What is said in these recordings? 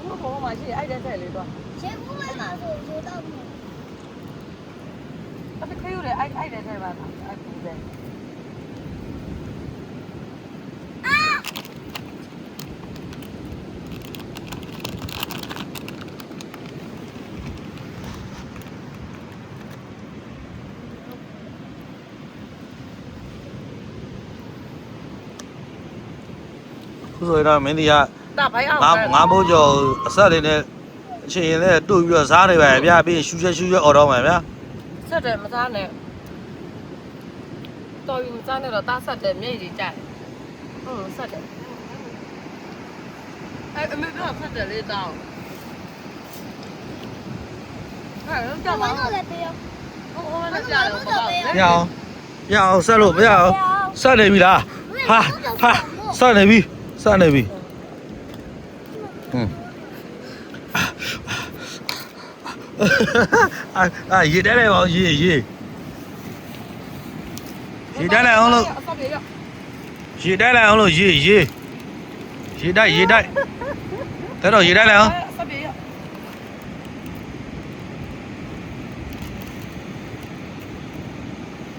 ဘူးဘောမှာရှိအဲ့တဲ့ဆက်လေးတော့ရေဘူးပဲမှာဆိုရေတော့ဘူးအဲ့ခေးရတယ်အဲ့တဲ့ဆက်ပါအဲ့ဘူးပဲခုဆိုရင်တော့မင်းဒီကတာဘိုင်းအောင်ငါမိုးကျော်အဆက်လေးနဲ့အချိန်ရင်လည်းတွေ့ပြီးတော့စားနေပါဗျာပြီးရှူချက်အော်တော့မှာဗျာဆက်တယ်မစားနဲ့တော်ယူမစားနဲ့တော့တာဆက်တယ်မျက်ရည်ကြိုက်ဆက်တယ်အဲ့အမေကဆက်တယ်လေးတောင်းအဲ့တော့ကြောက်ပါတော့လည်းပြောဟိုလည်းကြားတယ်ပေါ့ရအောင်ဆက်လို့မရအောင်ဆက်နေပြီလားဟာဆက်နေပြီရေတက်လိုက်ပါဦးရေတက်လိုက်အောင်လို့ရေတိုက်တဲ့တော့ရေတိုက်လိုက်အောင်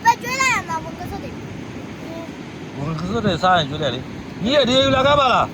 ပဲကျွေးလိုက်ရမှာဘုံကစတယ်ဘယ်ခါစတဲ့စားရင်ကျွေးတယ်လေညီရဒီလာကားပါလား